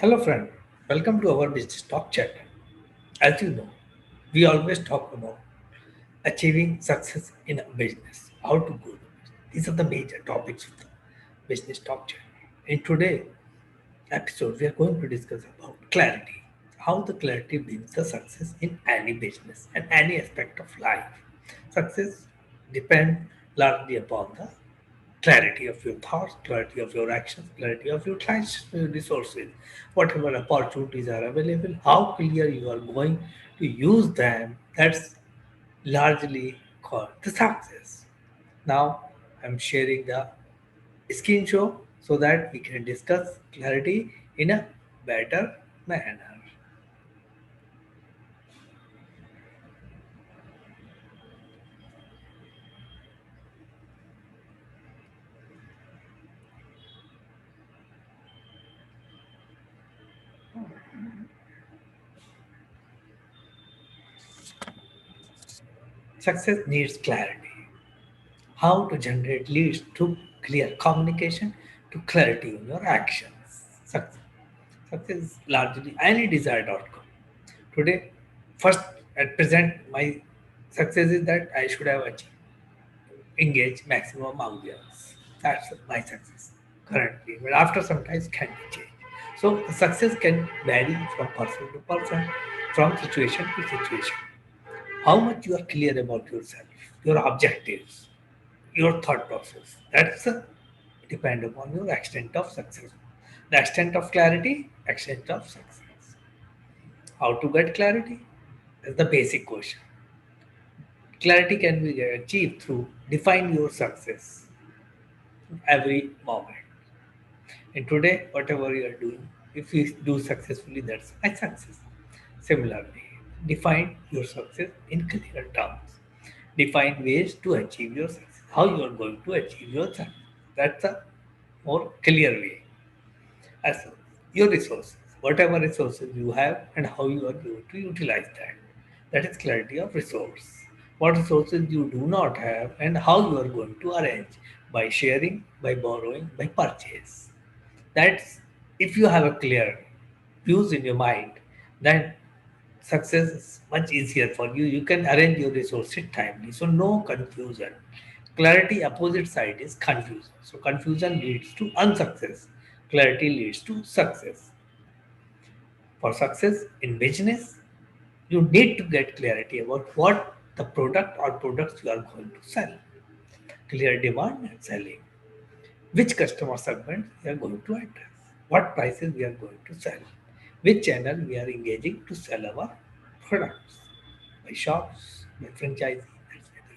Hello, friend. Welcome to our business talk chat. As you know, we always talk about achieving success in a business, how to grow the business. These are the major topics of the business talk chat. In today's episode, we are going to discuss about clarity, how the clarity brings the success in any business and any aspect of life. Success depends largely upon the clarity of your thoughts, clarity of your actions, clarity of your resources, whatever opportunities are available, how clear you are going to use them, that's largely called the success. Now I'm sharing the screen show so that we can discuss clarity in a better manner. Success needs clarity. How to generate leads through clear communication to clarity in your actions. Success is largely any desired outcome. Today, first at present, my success is that I should have achieved engaged maximum audience. That's my success currently. But after some time, can be changed. So the success can vary from person to person, from situation to situation. How much you are clear about yourself, your objectives, your thought process. That's depend upon your extent of success. The extent of clarity, extent of success. How to get clarity? That's the basic question. Clarity can be achieved through define your success every moment. And today, whatever you are doing, if you do successfully, that's my success. Similarly, define your success in clear terms. Define ways to achieve your success. How you are going to achieve your success. That's a more clear way. As your resources, whatever resources you have and how you are going to utilize that. That is clarity of resource. What resources you do not have and how you are going to arrange by sharing, by borrowing, by purchase. That's if you have a clear views in your mind, then success is much easier for you. You can arrange your resources timely. So no confusion. Clarity opposite side is confusion. So confusion leads to unsuccess. Clarity leads to success. For success in business, you need to get clarity about what the product or products you are going to sell. Clear demand and selling. Which customer segment we are going to address, what prices we are going to sell, which channel we are engaging to sell our products, by shops, by franchising.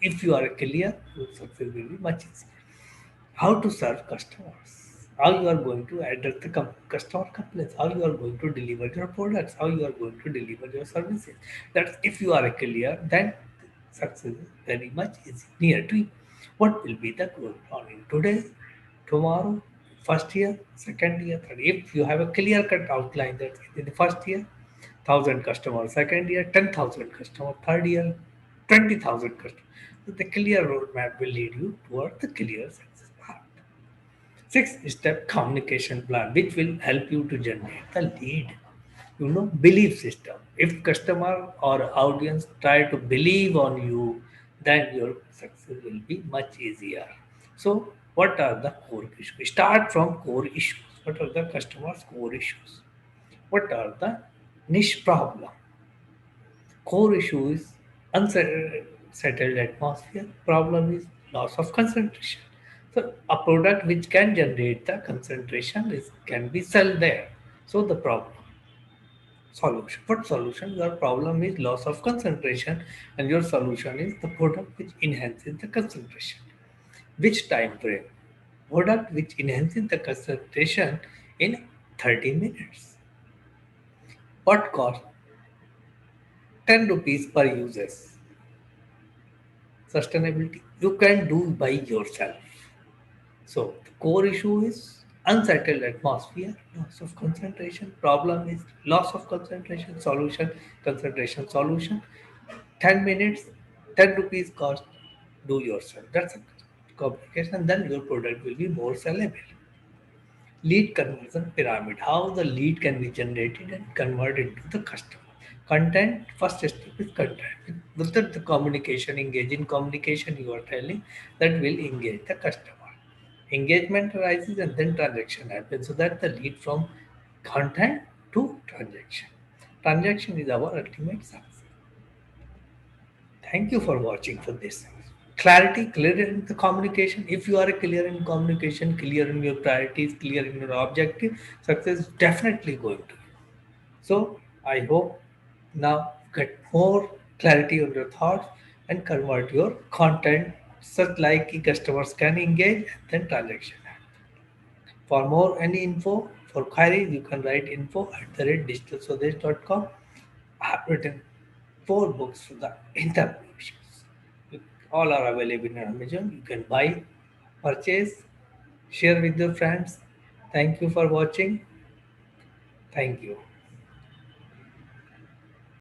If you are clear, your success will be much easier. How to serve customers, how you are going to address the customer complaints, how you are going to deliver your products, how you are going to deliver your services. That's if you are clear, then success is very much is near to you. What will be the growth planning today, tomorrow, first year, second year, third? If you have a clear cut outline that in the first year, 1,000 customers, second year, 10,000 customers, third year, 20,000 customers. So the clear roadmap will lead you toward the clear success path. Six-step communication plan, which will help you to generate the lead. Belief system. If customer or audience try to believe on you, then your success will be much easier. So, what are the core issues? Start from core issues. What are the customer's core issues? What are the niche problem? Core issue is unsettled atmosphere. Problem is loss of concentration. So a product which can generate the concentration is can be sold there. So the problem solution. What solution? Your problem is loss of concentration, and your solution is the product which enhances the concentration. Which time frame? Product which enhances the concentration in 30 minutes. What cost? 10 rupees per uses. Sustainability you can do by yourself. So the core issue is unsettled atmosphere, loss of concentration. Problem is loss of concentration. Solution, concentration solution. 10 minutes, 10 rupees cost. Do yourself. That's a complication. Then your product will be more sellable. Lead conversion pyramid, how the lead can be generated and converted to the customer. Content, first step is content. With the communication, engage in communication, you are telling that will engage the customer. Engagement arises and then transaction happens. So that the lead from content to transaction. Transaction is our ultimate success. Thank you for watching for this. Clarity, clear in the communication. If you are clear in communication, clear in your priorities, clear in your objective, success is definitely going to you. So I hope now get more clarity on your thoughts and convert your content such like customers can engage and then transaction. For more any info for queries, you can write info@digitalswadesh.com. I have written 4 books for the entrepreneurs. All are available in Amazon. You can buy, purchase, share with your friends. Thank you for watching. Thank you.